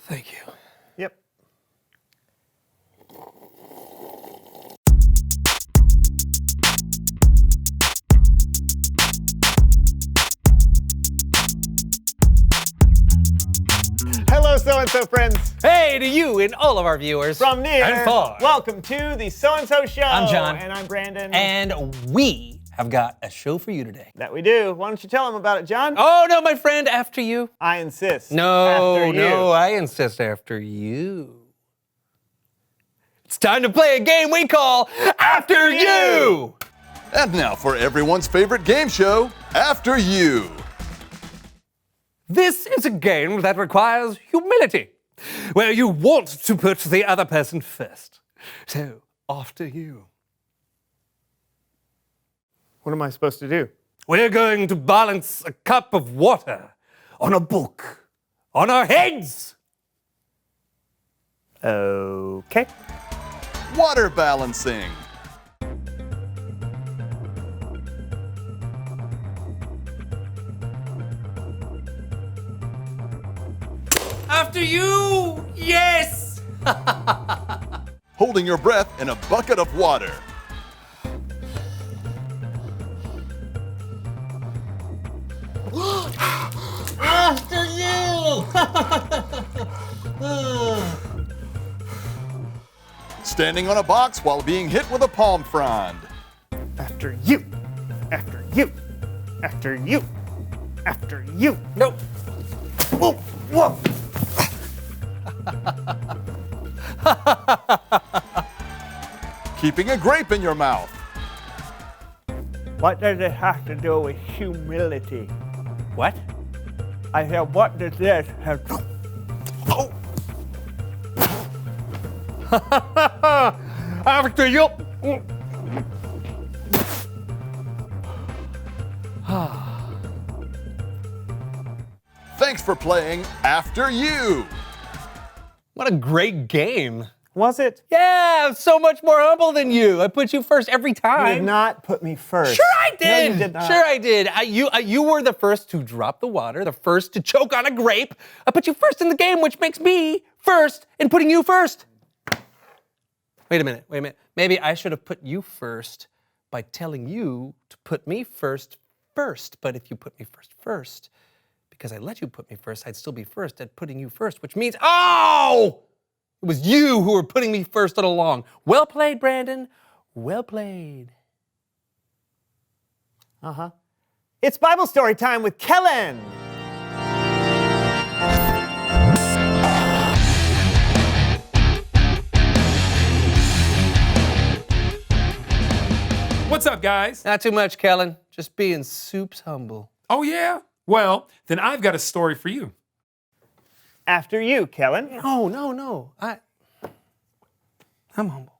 Thank you. Yep. Hello, so-and-so friends. Hey to you and all of our viewers. From near and far. Welcome to the So-and-so Show. I'm John. And I'm Brandon. And we have got a show for you today. That we do. Why don't you tell them about it, John? Oh, no, my friend, after you. I insist. No, After you. no, I insist after you. It's time to play a game we call After You! And now for everyone's favorite game show, After You. This is a game that requires humility, where you want to put the other person first. So, after you. What am I supposed to do? We're going to balance a cup of water on a book, on our heads. Okay. Water balancing. After you, yes! Holding your breath in a bucket of water. After you! Standing on a box while being hit with a palm frond. After you. After you. After you. After you. Nope. Whoa, whoa. Keeping a grape in your mouth. What does it have to do with humility? What? I said, what does this have to... Oh! After you! Thanks for playing After You. What a great game. Was it? Yeah, I'm so much more humble than you. I put you first every You time. did not put me first. Sure I did. No, you did not. Sure I did. You were the first to drop the water, the first to choke on a grape. I put you first in the game, which makes me first in putting you first. Wait a minute. Maybe I should have put you first by telling you to put me first. But if you put me first, because I let you put me first, I'd still be first at putting you first, which means, oh! It was you who were putting me first all along. Well played, Brandon. Well played. Uh-huh. It's Bible story time with Kellen. What's up, guys? Not too much, Kellen. Just being soups humble. Oh, yeah? Well, then I've got a story for you. After you, Kellen. No. I'm humble.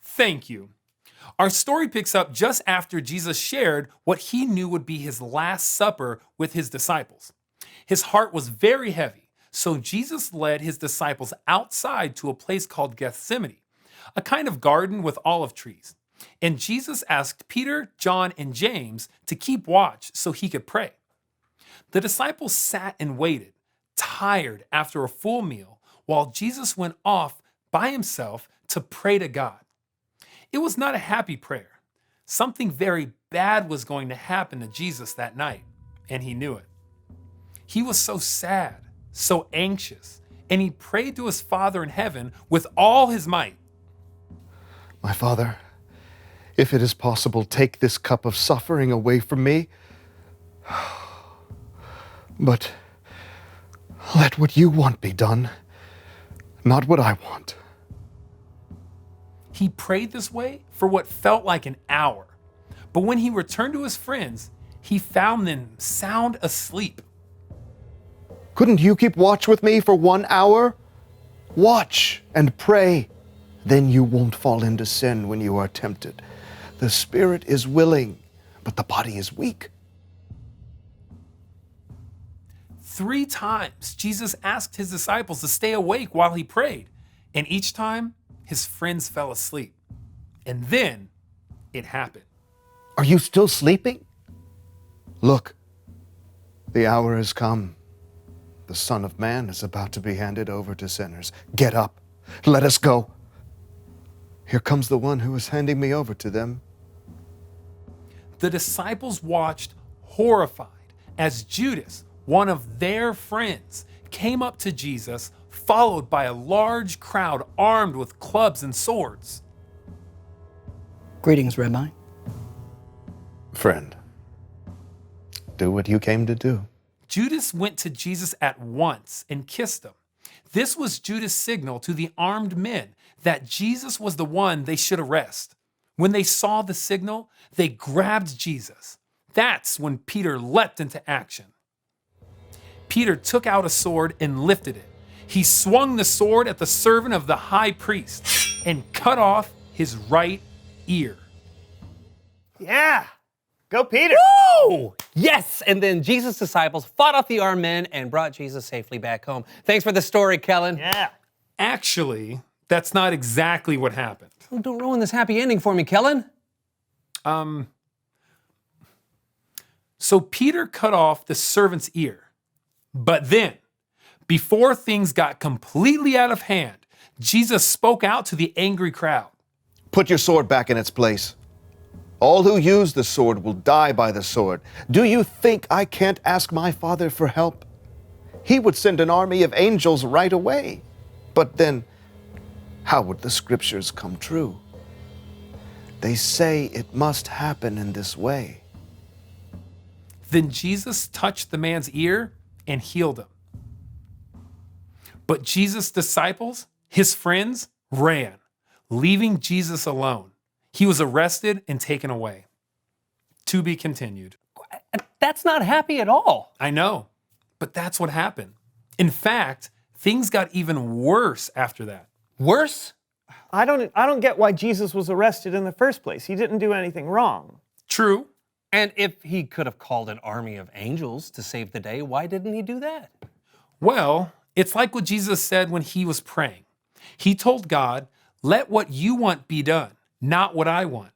Thank you. Our story picks up just after Jesus shared what he knew would be his last supper with his disciples. His heart was very heavy, so Jesus led his disciples outside to a place called Gethsemane, a kind of garden with olive trees. And Jesus asked Peter, John, and James to keep watch so he could pray. The disciples sat and waited, tired after a full meal, while Jesus went off by himself to pray to God. It was not a happy prayer. Something very bad was going to happen to Jesus that night, and he knew it. He was so sad, so anxious, and he prayed to his Father in heaven with all his might. My Father, if it is possible, take this cup of suffering away from me. But let what you want be done, not what I want. He prayed this way for what felt like an hour. But when he returned to his friends, he found them sound asleep. Couldn't you keep watch with me for 1 hour? Watch and pray. Then you won't fall into sin when you are tempted. The spirit is willing, but the body is weak. 3 times, Jesus asked his disciples to stay awake while he prayed. And each time, his friends fell asleep. And then it happened. Are you still sleeping? Look, the hour has come. The Son of Man is about to be handed over to sinners. Get up. Let us go. Here comes the one who is handing me over to them. The disciples watched horrified as Judas, one of their friends, came up to Jesus, followed by a large crowd armed with clubs and swords. Greetings, Rabbi. Friend, do what you came to do. Judas went to Jesus at once and kissed him. This was Judas' signal to the armed men that Jesus was the one they should arrest. When they saw the signal, they grabbed Jesus. That's when Peter leapt into action. Peter took out a sword and lifted it. He swung the sword at the servant of the high priest and cut off his right ear. Yeah. Go, Peter. Woo! Yes! And then Jesus' disciples fought off the armed men and brought Jesus safely back home. Thanks for the story, Kellen. Yeah. Actually, that's not exactly what happened. Oh, don't ruin this happy ending for me, Kellen. So Peter cut off the servant's ear. But then, before things got completely out of hand, Jesus spoke out to the angry crowd. Put your sword back in its place. All who use the sword will die by the sword. Do you think I can't ask my Father for help? He would send an army of angels right away. But then, how would the scriptures come true? They say it must happen in this way. Then Jesus touched the man's ear and healed him. But Jesus' disciples, his friends, ran, leaving Jesus alone. He was arrested and taken away. To be continued. That's not happy at all. I know, but that's what happened. In fact, things got even worse after that. Worse? I don't get why Jesus was arrested in the first place. He didn't do anything wrong. True. And if he could have called an army of angels to save the day, why didn't he do that? Well, it's like what Jesus said when he was praying. He told God, "Let what you want be done, not what I want."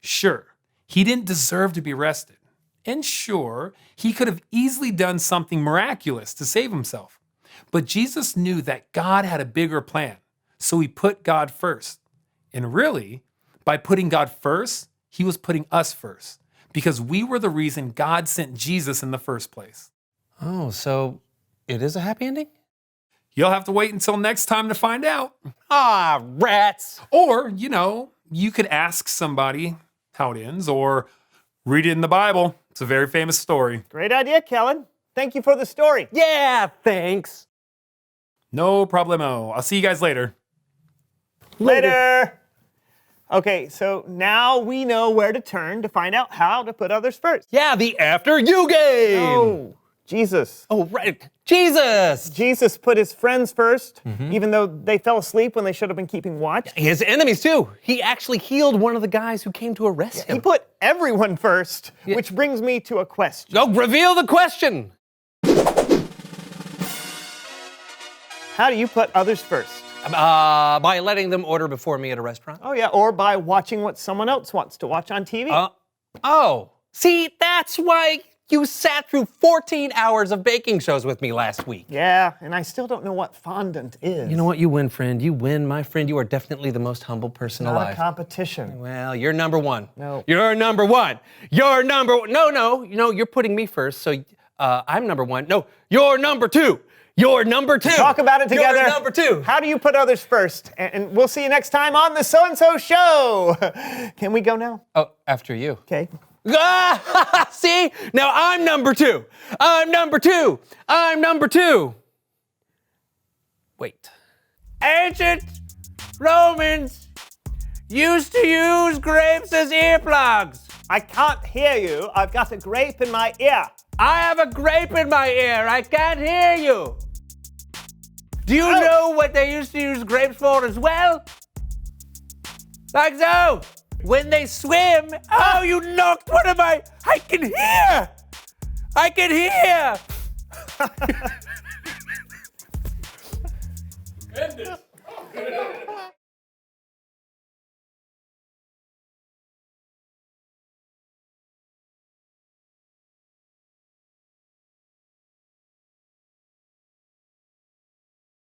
Sure, he didn't deserve to be arrested. And sure, he could have easily done something miraculous to save himself. But Jesus knew that God had a bigger plan, so he put God first. And really, by putting God first, he was putting us first, because we were the reason God sent Jesus in the first place. Oh, so it is a happy ending? You'll have to wait until next time to find out. Ah, rats. Or, you could ask somebody how it ends, or read it in the Bible. It's a very famous story. Great idea, Kellen. Thank you for the story. Yeah, thanks. No problemo. I'll see you guys later. Later. Okay, so now we know where to turn to find out how to put others first. Yeah, the After You game. Oh, Jesus. Oh, right. Jesus. Jesus put his friends first, even though they fell asleep when they should have been keeping watch. His enemies, too. He actually healed one of the guys who came to arrest him. He put everyone first, which brings me to a question. Oh, reveal the question. How do you put others first? By letting them order before me at a restaurant. Oh, yeah, or by watching what someone else wants to watch on TV. See, that's why you sat through 14 hours of baking shows with me last week. Yeah, and I still don't know what fondant is. You know what? You win, friend. You win, my friend. You are definitely the most humble person Not alive. a competition. Well, you're number one. No. You're number one. You're number one. No. You're putting me first, so I'm number one. No, you're number two. You're number two. Talk about it together. You're number two. How do you put others first? And we'll see you next time on the So-and-So Show. Can we go now? Oh, after you. Okay. See? Now I'm number two. I'm number two. I'm number two. Wait. Ancient Romans used to use grapes as earplugs? I can't hear you. I've got a grape in my ear. I have a grape in my ear. I can't hear you. Do you know what they used to use grapes for as well? Like so. When they swim. Oh, you knocked one of my. I can hear. I can hear. End it.